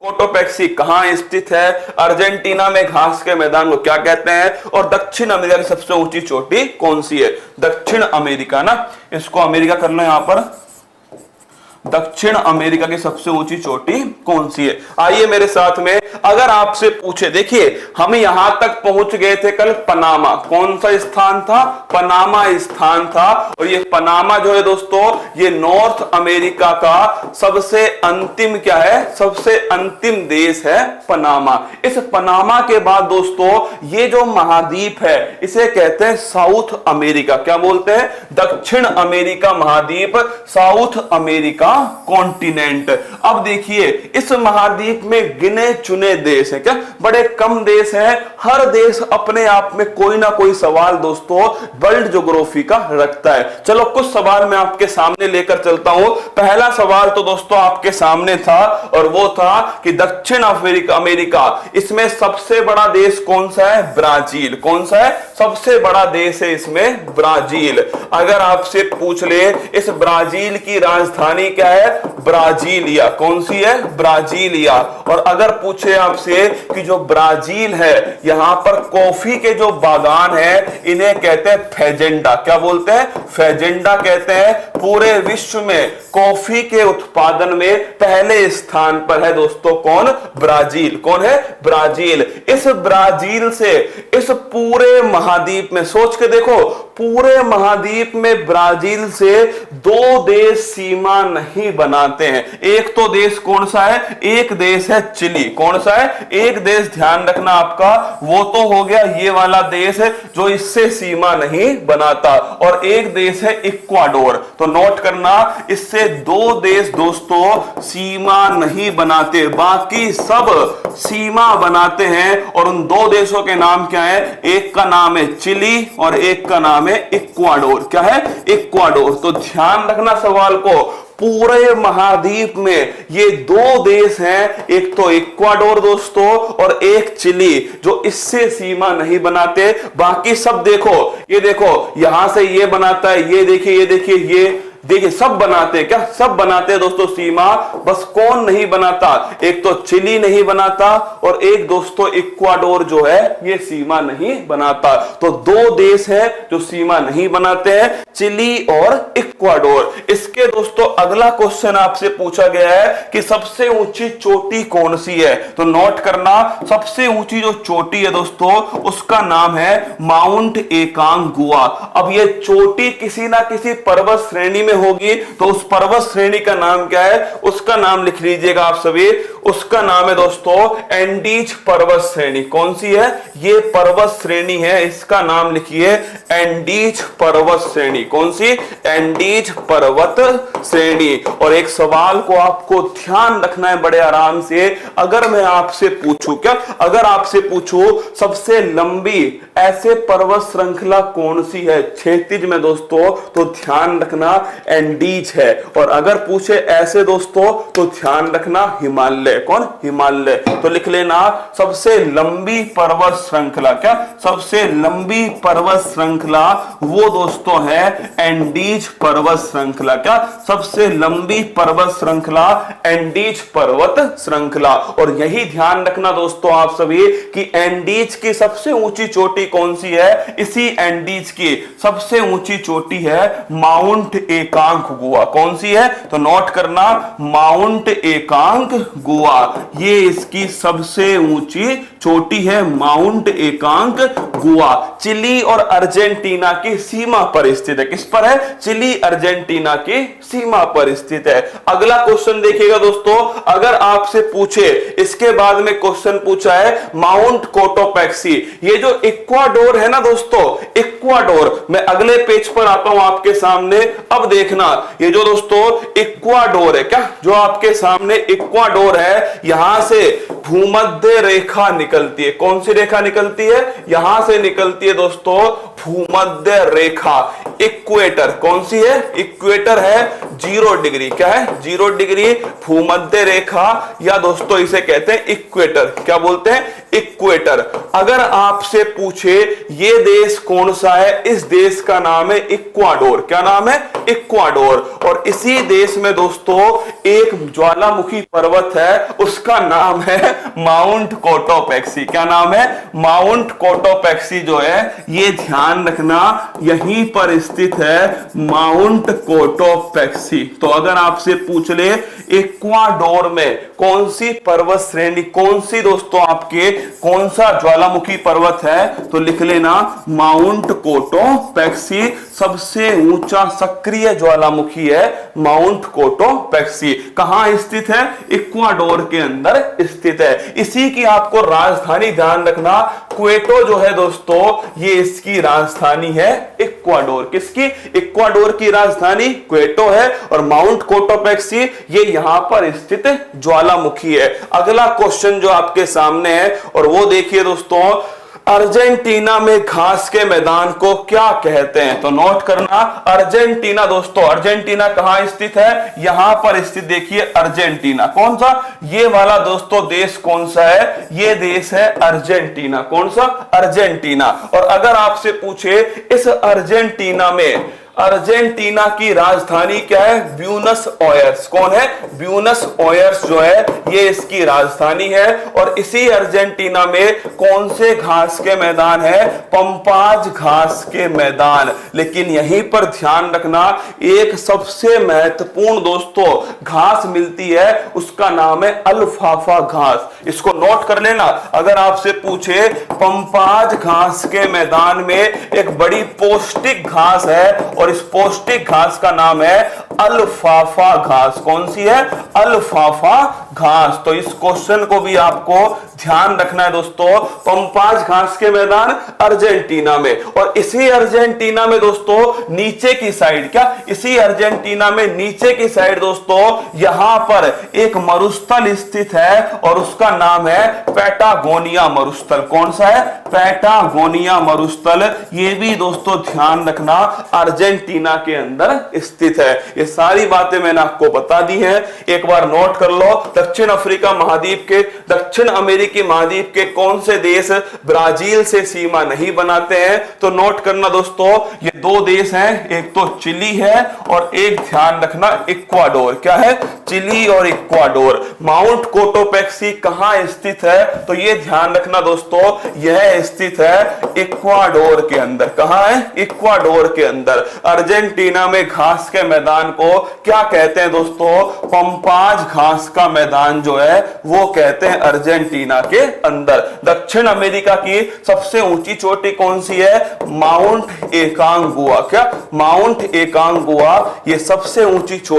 Cotopaxi कहाँ स्थित है, अर्जेंटीना में घास के मैदान को क्या कहते हैं, और दक्षिण अमेरिका की सबसे ऊंची चोटी कौन सी है? दक्षिण अमेरिका ना, इसको अमेरिका कर लो यहां पर। दक्षिण अमेरिका की सबसे ऊंची चोटी कौन सी है? आइए मेरे साथ में, अगर आपसे पूछे, देखिए हम यहां तक पहुंच गए थे कल पनामा, कौन सा स्थान था? पनामा स्थान था। और ये पनामा जो है दोस्तों, ये नॉर्थ अमेरिका का सबसे अंतिम क्या है? सबसे अंतिम देश है पनामा। इस पनामा के बाद दोस्तों ये जो महाद्वीप है इसे कहते हैं साउथ अमेरिका। क्या बोलते हैं? दक्षिण अमेरिका महाद्वीप, साउथ अमेरिका कॉन्टिनेंट। अब देखिए इस महाद्वीप में गिने चुने देश हैं, क्या बड़े कम देश हैं। हर देश अपने आप में कोई ना कोई सवाल दोस्तों वर्ल्ड ज्योग्राफी का रखता है। चलो कुछ सवाल मैं आपके सामने लेकर चलता हूं। पहला सवाल तो दोस्तों आपके सामने था और वो था कि दक्षिण अमेरिका इसमें सबसे बड़ा देश कौन सा है? ब्राजील। कौन सा है? सबसे बड़ा देश है इसमें ब्राजील। अगर आपसे पूछ ले इस ब्राजील की राजधानी क्या है? ब्राजीलिया। कौन सी है? ब्राजीलिया। और अगर पूछे आपसे कि जो ब्राजील है यहां पर कॉफी के जो बागान है इन्हें कहते हैं फेजेंडा। क्या बोलते हैं? फेजेंडा कहते हैं। पूरे विश्व में कॉफी के उत्पादन में पहले स्थान पर है दोस्तों कौन? ब्राजील। कौन है? ब्राजील। इस ब्राजील से इस पूरे महाद्वीप में सोच के देखो, पूरे महाद्वीप में ब्राजील से दो देश सीमा नहीं बनाते हैं। एक तो देश कौन सा है? एक देश है चिली। कौन सा है? एक देश ध्यान रखना आपका, वो तो हो गया ये वाला देश है जो इससे सीमा नहीं बनाता, और एक देश है इक्वाडोर। तो नोट करना, इससे दो देश दोस्तों सीमा नहीं बनाते, बाकी सब सीमा बनाते हैं। और उन दो देशों के नाम क्या है? एक का नाम है चिली और एक का नाम है इक्वाडोर। क्या है? इक्वाडोर। तो ध्यान रखना सवाल को, पूरे महाद्वीप में ये दो देश हैं, एक तो इक्वाडोर दोस्तों और एक चिली, जो इससे सीमा नहीं बनाते। बाकी सब देखो, ये देखो यहां से ये बनाता है, ये देखिए, ये देखिए, ये देखिए, सब बनाते हैं। क्या सब बनाते हैं दोस्तों सीमा? बस कौन नहीं बनाता? एक तो चिली नहीं बनाता और एक दोस्तों इक्वाडोर जो है ये सीमा नहीं बनाता। तो दो देश है जो सीमा नहीं बनाते हैं, चिली और इक्वाडोर। इसके दोस्तों अगला क्वेश्चन आपसे पूछा गया है कि सबसे ऊंची चोटी कौन सी है? तो नोट करना, सबसे ऊंची जो चोटी है दोस्तों उसका नाम है माउंट एकांगुआ। अब ये चोटी किसी ना किसी पर्वत श्रेणी में होगी, तो उस पर्वत श्रेणी का नाम क्या है? उसका नाम लिख लीजिएगा आप सभी। उसका नाम है दोस्तों एंडीज पर्वत श्रेणी। कौन सी है? ये पर्वत श्रेणी है, इसका नाम लिखिए एंडीज पर्वत श्रेणी। कौन सी? एंडीज पर्वत श्रेणी। और एक सवाल को आपको ध्यान रखना है बड़े आराम से। अगर मैं आपसे पूछूं, क्या अगर आपसे पूछूं सबसे लंबी ऐसे पर्वत श्रृंखला कौन सी है क्षैतिज में दोस्तों, तो ध्यान रखना एंडीज है। और अगर पूछे ऐसे दोस्तों तो ध्यान रखना हिमालय। कौन? हिमालय। तो लिख लेना सबसे लंबी पर्वत श्रृंखला, क्या सबसे लंबी पर्वत श्रृंखला वो दोस्तों है एंडीज पर्वत श्रृंखला। क्या सबसे लंबी पर्वत श्रृंखला? एंडीज पर्वत श्रृंखला। और यही ध्यान रखना दोस्तों आप सभी कि एंडीज की सबसे ऊंची चोटी कौन सी है? इसी एंडीज की सबसे ऊंची चोटी है माउंट एकांगुआ। कौन सी है? तो नोट करना माउंट एकांगुआ, ये इसकी सबसे ऊंची चोटी है, माउंट एकांगुआ। चिली और अर्जेंटीना की सीमा पर स्थित है। किस पर है? चिली अर्जेंटीना की सीमा पर स्थित है। अगला क्वेश्चन देखिएगा दोस्तों, अगर आपसे पूछे, इसके बाद में क्वेश्चन पूछा है माउंट कोटोपैक्सी। ये जो इक्वाडोर है ना दोस्तों, इक्वाडोर, मैं अगले पेज पर आता हूं आपके सामने। अब देखना, ये जो दोस्तों इक्वाडोर है, क्या जो आपके सामने इक्वाडोर है, यहां से भूमध्य रेखा निकलती है। कौन सी रेखा निकलती है? यहां से निकलती है दोस्तों भूमध्य रेखा। इक्वेटर। कौन सी है? इक्वेटर है 0 डिग्री। क्या है? 0 डिग्री भूमध्य रेखा, या दोस्तों इसे कहते हैं इक्वेटर। क्या बोलते हैं? इक्वेटर। अगर आपसे पूछे ये देश कौन सा है, इस देश का नाम है इक्वाडोर। क्या नाम है? इक्वाडोर। और इसी देश में दोस्तों एक ज्वालामुखी पर्वत है, उसका नाम है माउंट कोटोपैक्सी। क्या नाम है? माउंट कोटोपैक्सी जो है, ये ध्यान रखना, यहीं पर स्थित है माउंट कोटोपैक्सी। तो अगर आपसे पूछ ले इक्वाडोर में कौन सी पर्वत श्रेणी, कौन सी दोस्तों आपके, कौन सा ज्वालामुखी पर्वत है, तो लिख लेना माउंट कोटोपैक्सी। सबसे ऊंचा सक्रिय ज्वालामुखी है माउंट कोटोपैक्सी। कहां स्थित है? इक्वाडोर के अंदर स्थित है। इसी की आपको राजधानी ध्यान रखना, क्वेटो जो है दोस्तों, ये इसकी राजधानी है इक्वाडोर। किसकी? इक्वाडोर की राजधानी क्वेटो है, और माउंट कोटोपैक्सी ये यहां पर स्थित ज्वालामुखी है। अगला क्वेश्चन जो आपके सामने है, और वो देखिए दोस्तों, अर्जेंटीना में घास के मैदान को क्या कहते हैं? तो नोट करना, अर्जेंटीना दोस्तों, अर्जेंटीना कहां स्थित है? यहां पर स्थित। देखिए अर्जेंटीना कौन सा? ये वाला दोस्तों देश कौन सा है? ये देश है अर्जेंटीना। कौन सा? अर्जेंटीना। और अगर आपसे पूछे इस अर्जेंटीना में, अर्जेंटीना की राजधानी क्या है? Buenos Aires. कौन है? ब्यूनस आयर्स जो है, ये इसकी राजधानी है। और इसी अर्जेंटीना में कौन से घास के मैदान है? पंपाज घास के मैदान। लेकिन यहीं पर ध्यान रखना, एक सबसे महत्वपूर्ण दोस्तों घास मिलती है, उसका नाम है अल्फाफा घास। इसको नोट कर लेना। अगर आपसे पूछे पंपाज घास के मैदान में एक बड़ी पौष्टिक घास है, और इस पौष्टिक घास का नाम है अल्फाफा घास। कौन सी है? अल्फाफा घास। तो इस क्वेश्चन को भी आपको ध्यान रखना है दोस्तों। पंपाज घास के मैदान अर्जेंटीना में, और इसी अर्जेंटीना में दोस्तों नीचे की साइड, क्या इसी अर्जेंटीना में नीचे की साइड दोस्तों यहां पर एक मरुस्थल स्थित है, और उसका नाम है पैटागोनिया मरुस्थल। कौन सा है? पैटागोनिया मरुस्थल। ये भी दोस्तों ध्यान रखना अर्जेंटीना के अंदर स्थित है। ये सारी बातें मैंने आपको बता दी हैं, एक बार नोट कर लो। दक्षिण अफ्रीका महाद्वीप के, दक्षिण अमेरिकी महाद्वीप के कौन से देश ब्राजील से सीमा नहीं बनाते हैं? तो नोट करना दोस्तों, ये दो देश हैं, एक तो चिली है और एक ध्यान रखना इक्वाडोर। क्या है? चिली और इक्वाडोर। माउंट कोटोपैक्सी कहां स्थित है? तो ये ध्यान रखना दोस्तों, यह स्थित है इक्वाडोर के अंदर। कहां है? इक्वाडोर के अंदर। अर्जेंटीना में घास के मैदान को क्या कहते हैं दोस्तों? पंपाज घास का मैदान जो है वो कहते हैं अर्जेंटीना के अंदर। दक्षिण अमेरिका की सबसे ऊंची चोटी कौन सी है? Mount Aconcagua. क्या? माउंट एकांगुआ ये सबसे ऊंची चोटी